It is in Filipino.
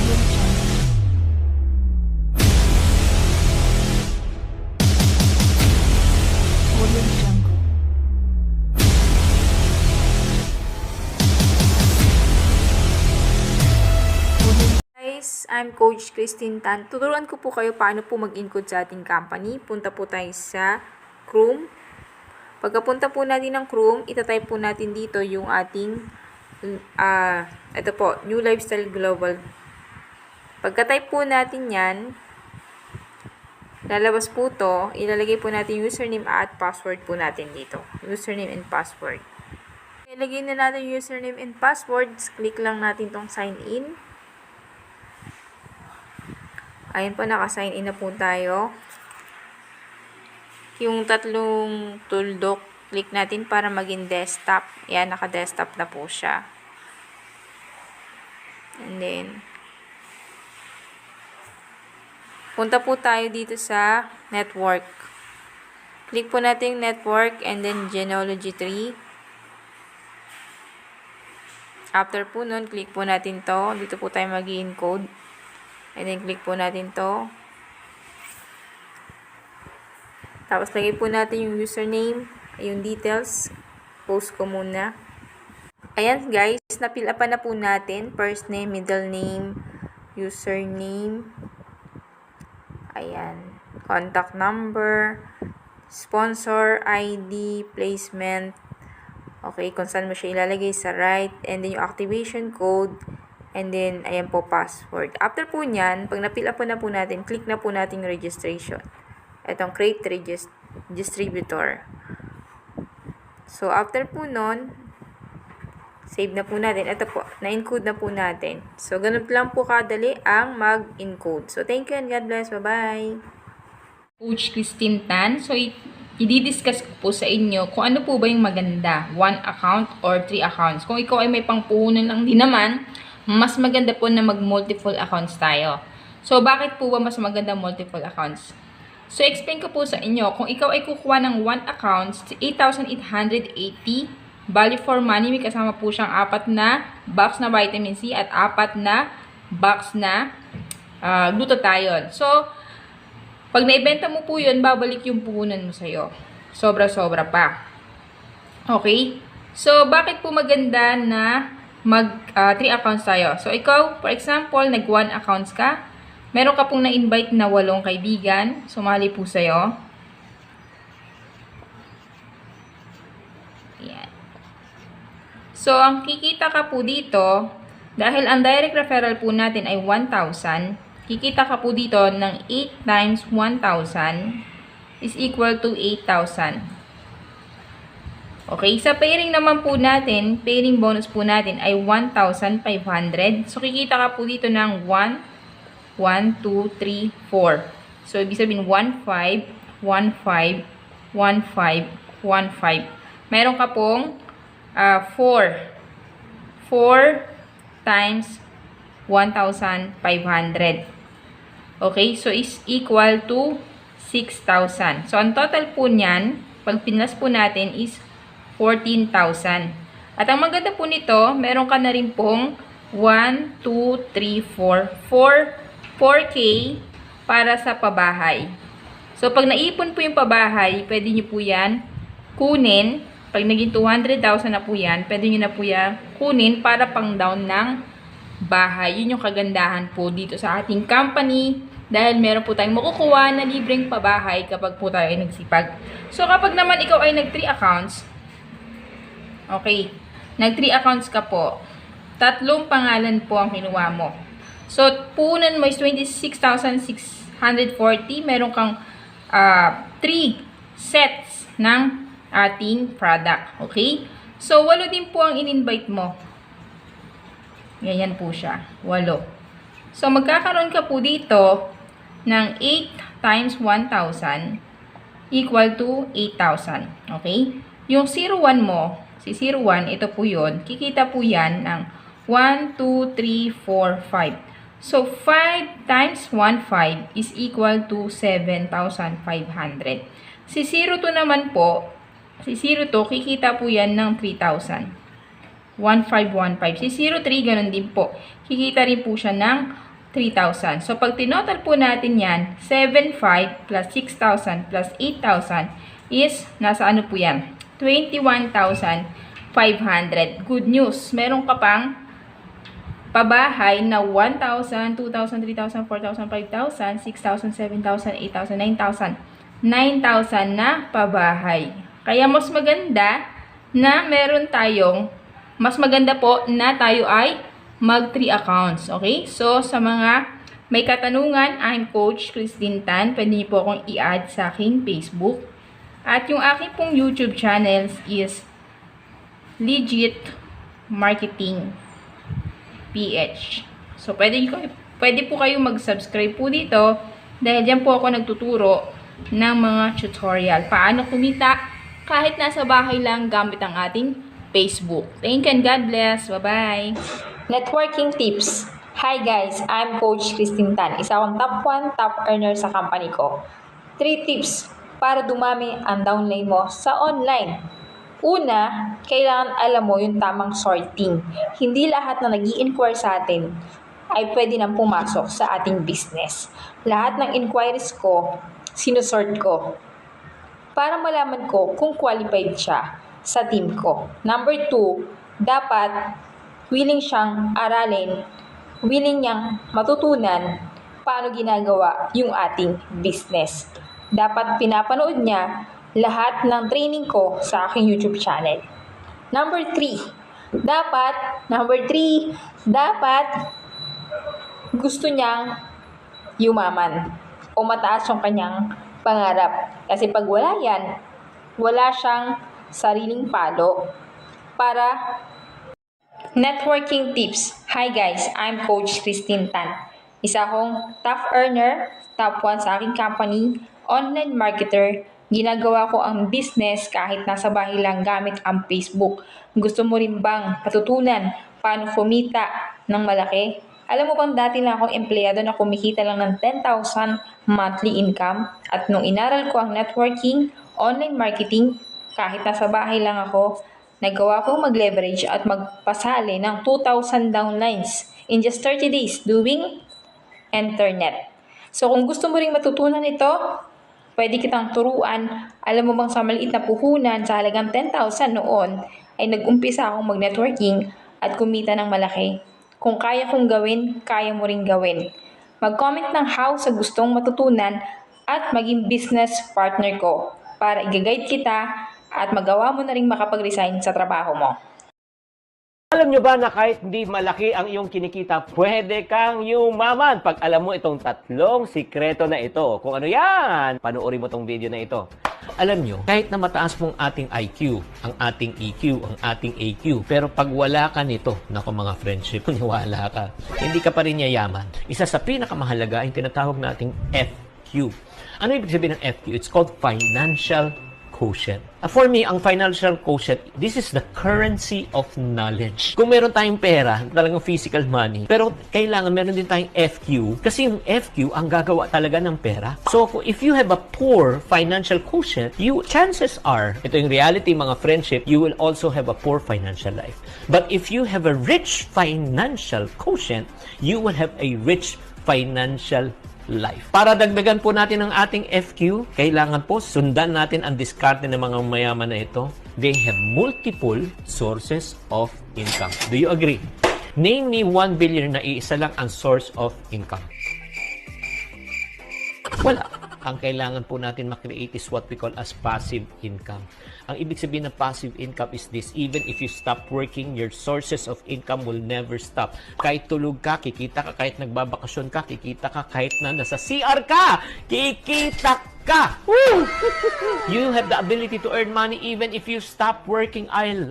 Guys, I'm Coach Christine Tan. Tuturuan ko po kayo paano po mag-encode sa ating company. Punta po tayo sa Chrome. Pagkapunta po natin ng Chrome, itatype po natin dito yung ating ito po, New Lifestyle Global. Pagka-type po natin yan, lalabas po to, ilalagay po natin username at password po natin dito. Username and password. Ilagay na natin yung username and password. Click lang natin tong sign in. Ayan po, naka-sign in na po tayo. Yung tatlong tuldok, click natin para maging desktop. Ayan, naka-desktop na po siya. And then, punta po tayo dito sa network. Click po natin yung network and then genealogy tree. After po nun, click po natin to. Dito po tayo mag-encode. And then, click po natin to. Tapos, lagay po natin yung username, yung details. Post ko muna. Ayan, guys. Na-fill up na po natin. First name, middle name, username. Ayan. Contact number, sponsor, ID, placement. Okay, kung saan mo siya ilalagay sa right. And then, yung activation code. And then, ayan po, password. After po nyan, pag na-fill up na po natin, click na po natin registration. Itong create distributor. So, after po nun, save na po natin. Ito po, na-encode na po natin. So, ganun lang po kadali ang mag-encode. So, thank you and God bless. Bye-bye. Coach Christine Tan. So, i-discuss ko po sa inyo kung ano po ba yung maganda. 1 account or 3 accounts. Kung ikaw ay may pangpuhunan lang din naman, mas maganda po na mag-multiple accounts tayo. So, bakit po ba mas maganda multiple accounts? So, explain ko po sa inyo. Kung ikaw ay kukuha ng 1 account, 8,880 value for money. May kasama po siyang 4 na box na vitamin C at 4 na box na glutathione. So, pag naibenta mo po yun, babalik yung puhunan mo sa'yo. Sobra-sobra pa. Okay? So, bakit po maganda na mag 3 accounts tayo? So, ikaw, for example, nag 1 accounts ka. Meron ka pong na-invite na 8 kaibigan. Sumali po sa'yo. Ayan. So, ang kikita ka po dito, dahil ang direct referral po natin ay 1,000, kikita ka po dito ng 8 times 1,000 is equal to 8,000. Okay, sa pairing naman po natin, pairing bonus po natin ay 1,500. So, kikita ka po dito ng 1, 1, 2, 3, 4. So, ibig sabihin 1, 5, 1, 5, 1, 5, 1, 5. Meron ka pong 4. 4 times 1,500. Okay, so is equal to 6,000. So, ang total po niyan, pag pinlas po natin is 14,000. At ang maganda po nito, meron ka na rin pong 1, 2, 3, 4. 4K para sa pabahay. So, pag naipon po yung pabahay, pwede nyo po yan kunin. Pag naging 200,000 na po yan, pwede nyo na po yan kunin para pang down ng bahay. Yun yung kagandahan po dito sa ating company. Dahil meron po tayong makukuha na libreng pabahay kapag po tayo ay nagsipag. So, kapag naman ikaw ay nag 3 accounts, okay, nag 3 accounts ka po, 3 pangalan po ang kinuha mo. So, puhunan mo is 26,640. Meron kang 3 sets ng ating product. Okay? So, 8 din po ang in-invite mo. Ganyan po siya. 8. So, magkakaroon ka po dito ng 8 times 1,000 equal to 8,000. Okay? Yung 01 mo, si 01, ito po yun. Kikita po yan ng 1, 2, 3, 4, 5. So, 5 times 1,500 is equal to 7,500. Si 02 naman po, si 02, kikita po yan ng 3,000. 1,515. Si 03, ganun din po. Kikita rin po siya ng 3,000. So, pag tinotal po natin yan, 7,500 plus 6,000 plus 8,000 is, nasa ano po yan? 21,500. Good news. Meron ka pang pabahay na 1,000, 2,000, 3,000, 4,000, 5,000, 6,000, 7,000, 8,000, 9,000. 9,000 na pabahay. Kaya mas maganda na meron tayong, mas maganda po na tayo ay mag 3 accounts. Okay? So, sa mga may katanungan, I'm Coach Christine Tan. Pwede niyo po akong i-add sa aking Facebook. At yung aking pong YouTube channels is Legit Marketing PH. So, pwede po kayong mag-subscribe po dito dahil dyan po ako nagtuturo ng mga tutorial. Paano kumita kahit nasa bahay lang gamit ang ating Facebook. Thank you and God bless. Bye-bye. Networking tips. Hi guys, I'm Coach Christine Tan. Isa akong top 1 top earner sa company ko. 3 tips para dumami ang downline mo sa online. Una, kailangan alam mo yung tamang sorting. Hindi lahat na nag-i-inquire sa atin ay pwede nang pumasok sa ating business. Lahat ng inquiries ko, sinusort ko para malaman ko kung qualified siya sa team ko. Number 2, dapat willing siyang aralin, willing niyang matutunan paano ginagawa yung ating business. Dapat pinapanood niya lahat ng training ko sa aking YouTube channel. Number 3, dapat gusto niyang yumaman o mataas yung kanyang pangarap. Kasi pag wala yan, wala siyang sariling palo para networking tips. Hi guys, I'm Coach Christine Tan. Isa akong top earner, top 1 sa aking company, online marketer. Ginagawa ko ang business kahit nasa bahay lang gamit ang Facebook. Gusto mo rin bang matutunan paano kumita ng malaki? Alam mo bang dati lang akong empleyado na kumikita lang ng 10,000 monthly income at nung inaral ko ang networking, online marketing, kahit nasa bahay lang ako, nagawa ko mag-leverage at magpasali ng 2,000 downlines in just 30 days doing internet. So kung gusto mo ring matutunan ito, pwede kitang turuan. Alam mo bang sa maliit na puhunan sa halagang 10,000 noon ay nag-umpisa akong mag-networking at kumita ng malaki. Kung kaya kong gawin, kaya mo ring gawin. Mag-comment ng how sa gustong matutunan at maging business partner ko para i-guide kita at magawa mo na ring makapag-resign sa trabaho mo. Alam nyo ba na kahit hindi malaki ang iyong kinikita, pwede kang yumaman pag alam mo itong 3 sikreto na ito. Kung ano yan, panoorin mo itong video na ito. Alam nyo, kahit na mataas mong ating IQ, ang ating EQ, ang ating AQ, pero pag wala ka nito, naku mga friendship, niwala ka, hindi ka pa rin yayaman. Isa sa pinakamahalaga ay tinatawag nating FQ. Ano ibig sabihin ng FQ? It's called financial quotient. For me, ang financial quotient, this is the currency of knowledge. Kung meron tayong pera, talagang physical money, pero kailangan meron din tayong FQ, kasi yung FQ ang gagawa talaga ng pera. So, if you have a poor financial quotient, chances are, ito yung reality mga friendship, you will also have a poor financial life. But if you have a rich financial quotient, you will have a rich financial life. Para dagdagan po natin ang ating FQ, kailangan po sundan natin ang diskarte ng mga mayaman na ito. They have multiple sources of income. Do you agree? Name me 1 billionaire na iisa lang ang source of income. Wala. Ang kailangan po natin makreate is what we call as passive income. Ang ibig sabihin ng passive income is this: even if you stop working, your sources of income will never stop. Kahit tulog ka, kikita ka. Kahit nagbabakasyon ka, kikita ka. Kahit na nasa CR ka, kikita ka. Woo! You have the ability to earn money even if you stop working.